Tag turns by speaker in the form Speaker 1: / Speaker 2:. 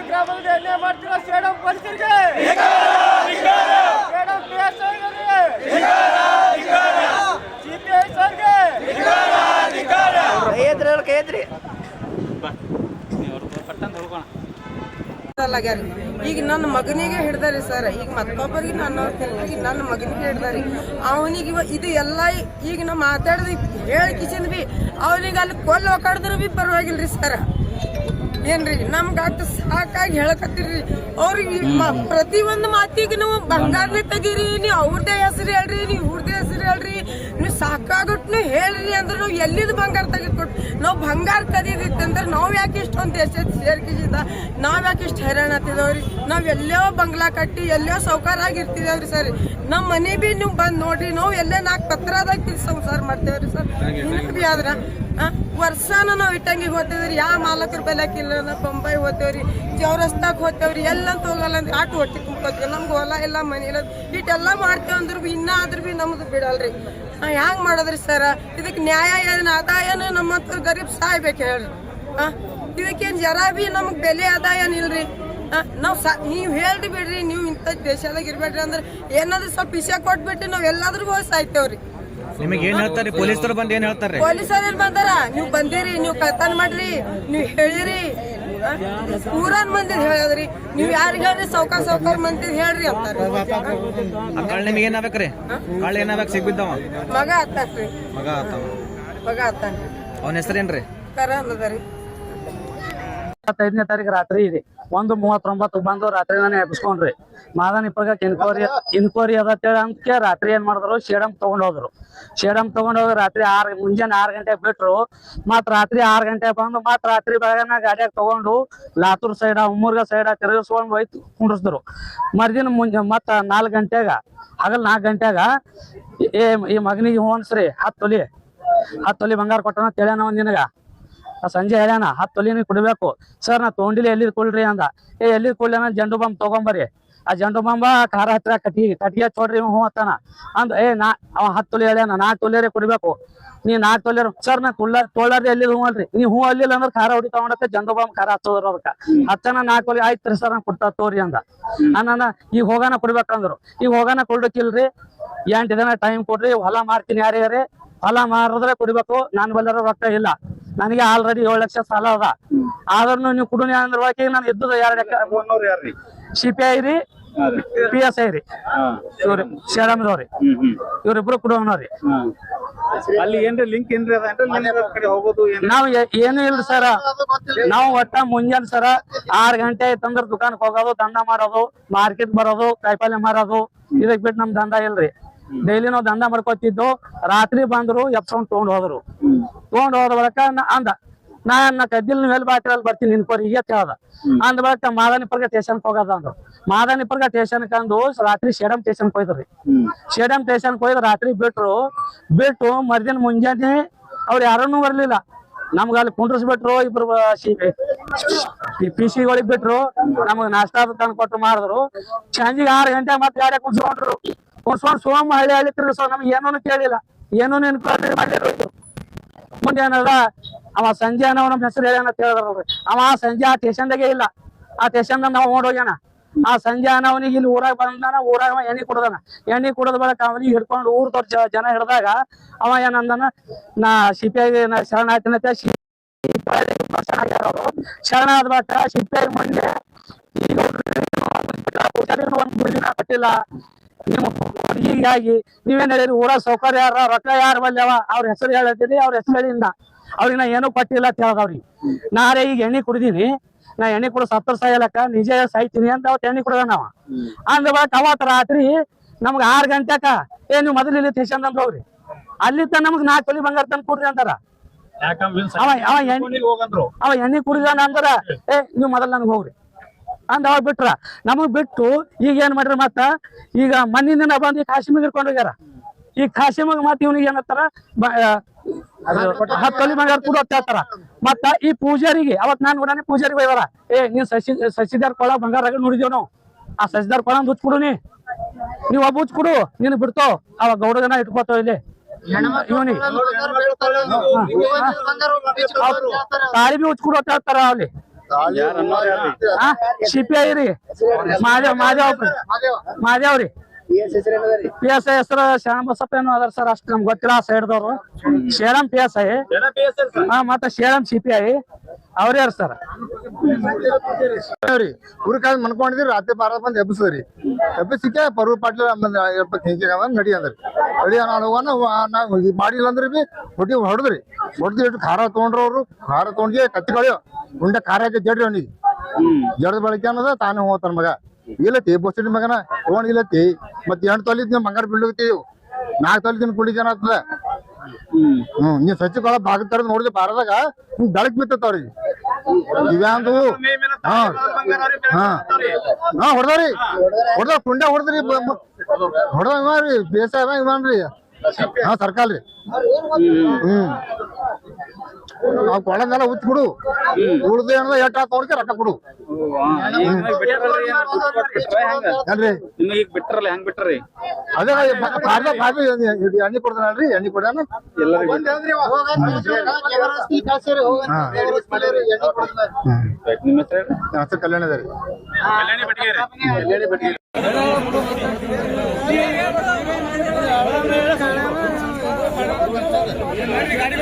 Speaker 1: ಗ್ರಾಮದಲ್ಲಿ ಎಣ್ಣೆ ಮಾಡ್ತಿರೋ ಸೇಡಂ ಪೊಲೀಸರಿಗೆ
Speaker 2: ಈಗ ನನ್ನ ಮಗನಿಗೆ ಹಿಡ್ದಾರಿ ಸರ್. ಈಗ ಮತ್ತೊಬ್ಬರಿಗೆ ನನ್ನ ಮಗನಿಗೆ ಹಿಡ್ದಾರಿ. ಅವನಿಗೆ ಇದು ಎಲ್ಲ ಈಗ ನಾವು ಮಾತಾಡಿದ್ವಿ ಹೇಳಿ ಕಿಸಿದ್ ಬಿ ಅವನಿಗೆ ಅಲ್ಲಿ ಕೊಲ್ಲ ಒಕಾಡಿದ್ರು ಬಿ ಪರವಾಗಿಲ್ರಿ ಸರ್. ಏನ್ರಿ ನಮ್ಗ ಅಷ್ಟು ಸಾಕಾಗಿ ಹೇಳಕತ್ತೀರಿ. ಅವ್ರಿಗೆ ಪ್ರತಿಯೊಂದು ಮಾತಿಗೆ ನೀವು ಬಂಗಾರನೇ ತೆಗೀರಿ, ನೀವು ಅವ್ರದೇ ಹೆಸರು ಹೇಳ್ರಿ, ನೀವು ಇವ್ರದೇ ಹೆಸರು ಹೇಳ್ರಿ, ನೀವು ಸಾಕಾಗಟ್ಟು ಹೇಳ್ರಿ ಅಂದ್ರೆ ನಾವು ಎಲ್ಲಿದ್ ಬಂಗಾರ ತೆಗೆದ್ಕೊಟ್ಟು ನಾವು ಬಂಗಾರ ಕದಿದಿತ್ತಂದ್ರೆ ನಾವು ಯಾಕೆ ಇಷ್ಟೊಂದು ದೇಶ ಸೇರ್ಕಿಸಿದ ನಾವ್ ಯಾಕೆ ಇಷ್ಟು ಹೈರಾಣ ಹತ್ತಿದವ್ರಿ. ನಾವ್ ಎಲ್ಲೋ ಬಂಗ್ಲಾ ಕಟ್ಟಿ ಎಲ್ಲೋ ಸೌಕಾರ ಆಗಿರ್ತಿದೇವ್ರಿ ಸರ್. ನಮ್ಮ ಮನೆ ಬಿ ನೀವು ಬಂದ್ ನೋಡ್ರಿ, ನಾವು ಎಲ್ಲೇ 4 ಪತ್ರದಾಗ ಸಂಸಾರ ಮಾಡ್ತೇವ್ರಿ ಸರ್. ಬಿ ಆದ್ರ ವರ್ಷನ ನಾವು ಇಟ್ಟಂಗಿ ಹೋಗ್ತೇವ್ರಿ. ಯಾವ ಮಾಲಕರ ಬೆಲಕಿಲ್ಲ, ಬೊಂಬೈ ಹೋಗ್ತೇವ್ರಿ, ಚೌರಸ್ತಾಕ್ ಹೋಗ್ತೇವ್ರಿ, ಎಲ್ಲಂತ ಹೋಗಲ್ಲ ಅಂದ್ರೆ ಆಟ ಹೊಟ್ಟಿ ತುಂಬ್ಕೋತೀವಿ. ನಮ್ಗೆ ಹೊಲ ಇಲ್ಲ ಮನೆ ಇಲ್ಲ ಇಟ್ಟೆಲ್ಲ ಮಾಡ್ತೇವ್ ಅಂದ್ರ ಬಿ ಇನ್ನ ಆದ್ರ ಬಿ ನಮ್ದು ಬಿಡಲ್ರಿ. ಹ್ಯಾಂಗ್ ಮಾಡೋದ್ರಿ ಸರ್? ಇದಕ್ಕೆ ನ್ಯಾಯ ಏನು ಆದಾಯನ ನಮ್ಮ ಹತ್ರ ಗರೀಬ್ ಸಾಯ್ಬೇಕು ಹೇಳ್ರಿ. ಇದಕ್ಕೇನ್ ಜರ ಬಿ ನಮಗ್ ಬೆಲೆ ಆದಾಯ ಇಲ್ರಿ. ನಾವ್ ನೀವ್ ಹೇಳ್ರಿ ಬಿಡ್ರಿ, ನೀವು ಇಂಥ ದೇಶದಾಗ ಇರ್ಬೇಡ್ರಿ ಅಂದ್ರೆ ಏನಾದ್ರು ಸ್ವಲ್ಪ ವಿಷಯ ಕೊಟ್ಬಿಟ್ಟು ನಾವ್ ಎಲ್ಲಾದ್ರೂ ಹೋಗಿ ಸಾಯ್ತೇವ್ರಿ.
Speaker 3: ನಿಮಗೆ ಏನ್ ಹೇಳ್ತಾರೆ ಪೊಲೀಸರು ಬಂದು ಏನ್ ಹೇಳ್ತಾರೆ?
Speaker 2: ಪೊಲೀಸರು ಏನ್ ಬಂದಾರ, ನೀವು ಬಂದಿರಿ, ನೀವು ಕಳ್ತನ ಮಾಡ್ರಿ, ನೀವು ಹೇಳಿರಿ, ಊರನ್ ಮಂದಿ ಹೇಳದ್ರಿ, ನೀವ್ ಯಾರಿಗ ಹೇಳ್ರಿ, ಸೌಕಾರ ಮಂದಿ ಹೇಳ್ರಿ ಅಂತಾರ.
Speaker 3: ನಿಮಗೆ ಏನಾಗ್ಬೇಕ್ರಿ? ಕಾಳ ಏನಾಗ್ಬೇಕು ಸಿಗ್ಬಿದ್ದವ?
Speaker 2: ಮಗ ಆತಾನ್ರಿ. ಮಗ ಆತಾನ್ರಿ.
Speaker 3: ಅವನ ಹೆಸರೇನ್ರಿ?
Speaker 2: ಕರ ಅನ್ನದರಿ.
Speaker 4: 25ನೇ ತಾರೀಕು ರಾತ್ರಿ ಇದೆ 1:39 ಬಂದು ರಾತ್ರಿ ನಾನೇ ಎಬ್ಸ್ಕೊಂಡ್ರಿ. ಮಾದನ್ ಇಪ್ಪರ್ಗಕ್ಕೆ ಇನ್ಕ್ವೈರಿ ಅದಂತೇಳಿ ಅಂತಕ್ಕೆ ರಾತ್ರಿ ಏನ್ ಮಾಡಿದ್ರು, ಶೇಡಮ್ ತಗೊಂಡೋದ್ರು. ರಾತ್ರಿ ಮುಂಜಾನೆ 6 ಗಂಟೆಗೆ ಬಿಟ್ರು. ಮತ್ ರಾತ್ರಿ 6 ಗಂಟೆಗೆ ಬಂದು ಮತ್ ರಾತ್ರಿ ಬೆಳಗನ ಗಾಡಿಯಾಗ ತಗೊಂಡು ಲಾತೂರ್ ಸೈಡ ಹುಮ್ಮರ್ಗ ಸೈಡ ತಿರುಗಿಸ್ಕೊಂಡ್ ಹೋಯ್ತು ಕುಂಡ್ರಸಿದ್ರು. ಮರ್ದಿನ ಮತ್ತ 4 ಗಂಟೆಗ ಹಗಲ್ 4 ಗಂಟೆಗ ಈ ಮಗನಿಗೆ ಹೋನ್ಸ್ರಿ 10 ತೊಲಿ ಬಂಗಾರ ಕೊಟ್ಟನ ತಿಳಿಯಾನ ಒಂದಿನಗ. ಸಂಜೆ ಹೇಳ್ಯಾನ 10 ತೊಲಿ ಕೊಡ್ಬೇಕು ಸರ್. ನಾ ತೊಗೊಂಡಿಲ್ಲ, ಎಲ್ಲಿದ್ ಕೊಡ್ರಿ ಅಂದ. ಎಲ್ಲಿದ್ ಕೊಡ್ಲಿ ಅನ್ನ ಜಂಡು ಬಾಂಬ್ ತಗೊಂಬರಿ. ಆ ಜಂಡು ಬಾಂಬ ಕಾರ ಹತ್ರ ಕಟ್ಟಿಗೆ ಚೋಡ್ರಿ ಹೂ ಅತ್ತಾನ ಅಂದ. ಅವ 10 ತೊಲಿ ಹೇಳ್ಯಾನ, 4 ತೊಲಿಯರೇ ಕೊಡ್ಬೇಕು. ನೀ 4 ತೊಲಿಯರ್ ಸರ್ ನಾ ತೊಳ್ಳಾರ್ರಿ ಎಲ್ಲಿದ್ ಹೂ ಅಲ್ರಿ. ನೀ ಹೂ ಅಲ್ಲಿಲ್ಲ ಅಂದ್ರೆ ಖಾರ ಹೊಡಿ ತಗೊಂಡತ್ತೆ ಜಂಡು ಬಾಂಬ್ ಖಾರ ಹಚ್ಚೋದ್ರ ಅದಕ್ಕ ಹಚ್ಚನ 4 ತೊಲಿ ಆಯ್ತ್ರಿ ಸರ್ ನಾ ಕೊಡ್ತಾ ತೋರಿ ಅಂದ. ಅನ್ನ ಈಗ ಹೋಗಾನ ಕೊಡ್ಬೇಕಂದ್ರು. ಈಗ ಹೋಗಾನ ಕೊಡ್ಬೇಕಿಲ್ರಿ, 8 ದಿನ ಟೈಮ್ ಕೊಡ್ರಿ, ಹೊಲ ಮಾರ್ತೀನಿ ಯಾರೇ ಹೊಲ ಮಾರಿದ್ರೆ ಕೊಡ್ಬೇಕು. ನಾನ್ ಬಲ್ಲರ ರೊಕ್ಕ ಇಲ್ಲ, ನನಗೆ ಆಲ್ರೆಡಿ 7 ಲಕ್ಷ ಸಾಲ ಅದ. ಆದ್ರೂ ನೀವು ಕುಡುನಿ ಅಂದ್ರ ನಾನು ಇದ್ದದ 2 ಎಕರೆ CPI ರೀ, PSI ರೀ, ಇವ್ರಿ ಶೇಡಮ್ದವ್ರಿ, ಇವ್ರಿಬ್ರು ಕುಡುವನವ್ರಿ.
Speaker 3: ಅಲ್ಲಿ ಏನ್ರಿ ಲಿಂಕ್ ಏನ್ರಿ
Speaker 4: ನಾವ್ ಏನು ಇಲ್ರಿ ಸರ. ನಾವು ಒಟ್ಟ ಮುಂಜಾನೆ ಸರ 6 ಗಂಟೆ ಐತಂದ್ರ ದುಕಾನಕ್ ಹೋಗೋದು, ದಂಧ ಮಾರೋದು, ಮಾರ್ಕೆಟ್ ಬರೋದು, ಕಾಯಿಪಲ್ಯ ಮಾರೋದು, ಇದಕ್ ಬಿಟ್ಟು ನಮ್ ದಂಧ ಇಲ್ರಿ. ಡೈಲಿ ನಾವು ದಂಧ ಮಾಡ್ಕೊತಿದ್ದು. ರಾತ್ರಿ ಬಂದ್ರು ಎಪ್ಸ್ಕೊಂಡ್ ತಗೊಂಡ್ ಹೋದ್ರು. ಹೋದ ಬಳಕ ಅಂದ ನಾ ಕದ್ದಿಲ್ ಮೇಲೆ ಬಾಟ್ರಲ್ಲಿ ಬರ್ತೀನಿ ನಿನ್ಕೋರಿ ಈಗ ಕೇಳ್ದ. ಅಂದ ಬಳಕ ಮಾದನಿಪರ್ಗ ಸ್ಟೇಷನ್ ಹೋಗದ ಅಂದ್ರು. ಮಾದನಿಪರ್ಗ ಸ್ಟೇಷನ್ ಅಂದು ರಾತ್ರಿ ಶೇಡಮ್ ಸ್ಟೇಷನ್ ಹೋಯ್ದ್ರಿ. ಶೇಡಮ್ ಸ್ಟೇಷನ್ ಹೋಯ್ದ ರಾತ್ರಿ ಬಿಟ್ಟು ಮರ್ದಿನ ಮುಂಜಾನೆ ಅವ್ರು ಯಾರನ್ನೂ ಬರ್ಲಿಲ್ಲ. ನಮ್ಗ ಅಲ್ಲಿ ಕುಂಡ್ರಿಸ್ಬಿಟ್ರು. ಇಬ್ರು PC ಗಳಿಗೆ ಬಿಟ್ರು. ನಮಗ್ ನಾಷ್ಟಾ ತಂದು ಕೊಟ್ಟು ಮಾಡಿದ್ರು. ಸಂಜೆಗೆ 6 ಗಂಟೆ ಮತ್ತೆ ಗಾಡಿ ಕುಡ್ಸ್ಕೊಂಡ್ರು. ಸೋಮ ಹಳ್ಳಿ ತಿರ್ಗಿಸೋ ನಮ್ಗೆ ಏನೂ ಕೇಳಿಲ್ಲ, ಏನೂ ಎನ್ಕ್ವೈರಿ ಮಾಡಿದ್ರು. ಮುಂದೆ ಏನದ ಅವ ಸಂಜೆ ಅನ್ನೋ ನಮ್ ಹೆಸರು ಹೇಳ್ಯಾನ ಅಂತ ಹೇಳಿದ್ರಿ. ಅವ ಸಂಜೆ ಆ ಸ್ಟೇಷನ್ದಾಗೆ ಇಲ್ಲ. ಆ ಸ್ಟೇಷನ್ದಾಗ ನಾವು ಓಡೋಗ್ಯಾನ. ಆ ಸಂಜೆ ಅವನಿಗೆ ಇಲ್ಲಿ ಊರಾಗ ಬಂದಾನ. ಊರಾಗ ಎಣ್ಣೆ ಕುಡ್ದಾನ. ಎಣ್ಣೆ ಕುಡದ ಬಳಕ ಅವನಿಗೆ ಹಿಡ್ಕೊಂಡು ಊರ್ ತೋರ್ ಜನ ಹಿಡ್ದಾಗ ಅವ ಏನಂದಾನ, ನಾ CPI ಶರಣ ಆಯ್ತನತ್ತೆ. ಶರಣ ಆದ ಬಟ್ CPI ಮಂಡೆ ಕಟ್ಟಿಲ್ಲ. ಹೀಗಾಗಿ ನೀವೇನ್ ಹೇಳಿರಿ, ಊರಾಗ ಸೌಕರ್ಯ ಯಾರ ರೊಕ್ಕ ಯಾರು ಬಲ್ಯವ ಅವ್ರ ಹೆಸರು ಹೇಳತ್ತೀರಿ. ಅವ್ರ ಹೆಸರು ಹೇಳಿಂದ ಅವ್ರಿಗೆ ನಾ ಏನೂ ಕೊಟ್ಟಿಲ್ಲ ಅಂತ ಹೇಳ್ದವ್ರಿಗೆ. ನಾರೇ ಈಗ ಎಣ್ಣೆ ಕುಡಿದೀನಿ, ನಾ ಎಣ್ಣೆ ಕುಡ 70 ಸಾಯಲಕ್ಕ ನಿಜ ಸಾಯ್ತೀನಿ ಅಂತ ಅವತ್ತು ಎಣ್ಣೆ ಕುಡ್ದ ನಾವ. ಅಂದ ಬಳಕ ಅವತ್ ರಾತ್ರಿ ನಮ್ಗ 6 ಗಂಟೆಕ ನೀವು ಮೊದಲು ಇಲ್ಲಿ ಸ್ಟೇಷನ್ ಅಂತ ಹೋಗ್ರಿ, ಅಲ್ಲಿ ನಮ್ಗ್ 4 ತೊಲಿ ಬಂಗಾರ ತಂದು ಕೊಡ್ರಿ ಅಂತಾರ. ಅವ ಎಣ್ಣೆ ಕುಡಿದಾನ ಅಂದ್ರ ನೀವು ಮೊದಲ್ ನನ್ಗೆ ಹೋಗ್ರಿ ಅಂದ. ಅವಾಗ ಬಿಟ್ರ. ನಮಗ್ ಬಿಟ್ಟು ಈಗ ಏನ್ ಮಾಡ್ರಿ, ಮತ್ತ ಈಗ ಮಣ್ಣಿನ ದಿನ ಬಂದು ಕಾಶಿಮಿಗೆ ಹಿಡ್ಕೊಂಡು ಹೋಗ್ಯಾರ. ಈ ಕಾಶಿಮಿಗೆ ಮತ್ ಇವ್ನಿಗೆ ಏನತ್ತಾರ 10 ತೊಲಿ ಬಂಗಾರ ಕೂಡ ಹೇಳ್ತಾರ. ಮತ್ತ ಈ ಪೂಜಾರಿಗೆ ಅವತ್ ನಾನ್ ಕೂಡ ಪೂಜಾರಿಗೆ ಹೋಯ್ದಾರ. ನೀನ್ ಸಸಿದಾರ್ ಕೊಳ ಬಂಗಾರ ನೋಡಿದೇವ್ ನಾವು. ಆ ಸಸಿದಾರ್ ಕೊಳ ಹುಚ್ ಕೊಡು, ನೀವ್ ಒಬ್ಬ ಹುಚ್ ಕೊಡು, ನೀನ್ ಬಿಡ್ತೋ. ಅವ ಗೌಡ ಜನ ಇಟ್ಕೋತಾವ ಇಲ್ಲಿ ಇವನಿಗೆ ತಾಳಿ ಬಿ ಉಚ್ಕೊಡು ಅಂತ ಹೇಳ್ತಾರ ಅಲ್ಲಿ CPI ರೀ ಮಾದೇವ್ ರೀ PSI ಹೆಸರು ಶರಣಬಸಪ್ಪ ಏನೋ ಅದಾರ ಸರ್ ಅಷ್ಟು ನಮ್ಗೆ ಗೊತ್ತಿಲ್ಲ ಆ ಸೈಡ್ದವ್ರು ಶೇರಂ PSI ಮತ್ತೆ ಶೇರಂ CPI ಅವ್ರೇ ಸರ್
Speaker 5: ಉರ್ಕಾದ್ ಮನ್ಕೊಂಡಿದ್ರಿ ರಾತ್ರಿ 12 ಬಂದ್ ಎಬ್ಬಿಸ್ರಿ ಎಬ್ಬಿಸಿಕೆ ಪರ್ವ ಪಾಟೀಲ್ ಹಿಂಗೆ ನಡಿ ಅಂದ್ರಿ ನಡಿ ನಾವು ಮಾಡಿಲ್ಲ ಅಂದ್ರಿ ಬಿ ಹೊಟ್ಟಿ ಹೊಡೆದ್ರಿ ಹೊಡೆದು ಖಾರ ತಗೊಂಡ್ರು ಅವ್ರು ಖಾರ ತಗೊಂಡ್ಗೆ ಕತ್ತಿಗಳು ಉಂಡೆ ಖಾರ ಹಾಕಿ ಜಡ್ರಿ ಅವನಿಗೆ ಜಡದ ಬಳಕೆ ಅನ್ನೋದ ತಾನೇ ಹೋಗ್ತಾನ ಮಗ ಇಲ್ಲತಿ ಬಸ್ಸಿನ ಮಗನ ತಗೊಂಡ್ ಇಲ್ಲತಿ ಮತ್ 8 ತೊಲಿದ್ ನೀವು ಬಂಗಾರ ಬೀಳ್ತೀವಿ 4 ತೊಲಿದ್ ಕುಡಿದ ಜನ ಆಗ್ತದ ನೀವ್ ಸಚ್ಚಿಕೊಳ ಭಾಗ ತರದ್ ನೋಡಿದ್ವಿ ಬಾರದಾಗ ಬೆಳಕ್ ಬಿತ್ತವ್ರಿ ಇವ್ಯಾಂದು ಹೊಡ್ದವ್ರಿ ಕುಂಡ ಹೊಡೆದ್ರಿ ಹೊಡೆದ ಇವ್ರಿ ಬೇಸಾಯ ಇವನ್ರಿ ಸರ್ಕಾರ ರೀ ನಾವ್ ಕೊಡದೆಲ್ಲ ಉಚ್ಚ ಕೊಡು ಉಳ್ದ ಏನದ ಎಟ್ಟ ತೋರ್ಕೆ ರೊಕ್ಕ ಕೊಡು
Speaker 3: ನಿಮಗೆ ಬಿಟ್ರಲ್ಲ ಹೆಂಗ್ ಬಿಟ್ರಿ
Speaker 5: ಅದೇ ಎಣ್ಣೆ ಕೊಡ್ತಾನಲ್ರಿ ಎಣ್ಣೆ ಕೊಡ್ಯಾನ
Speaker 3: ನಿಮ್ಮ ಹೆಸರು
Speaker 5: ಕಲ್ಯಾಣ ಅದ ರೀ
Speaker 1: ಗಾಡಿ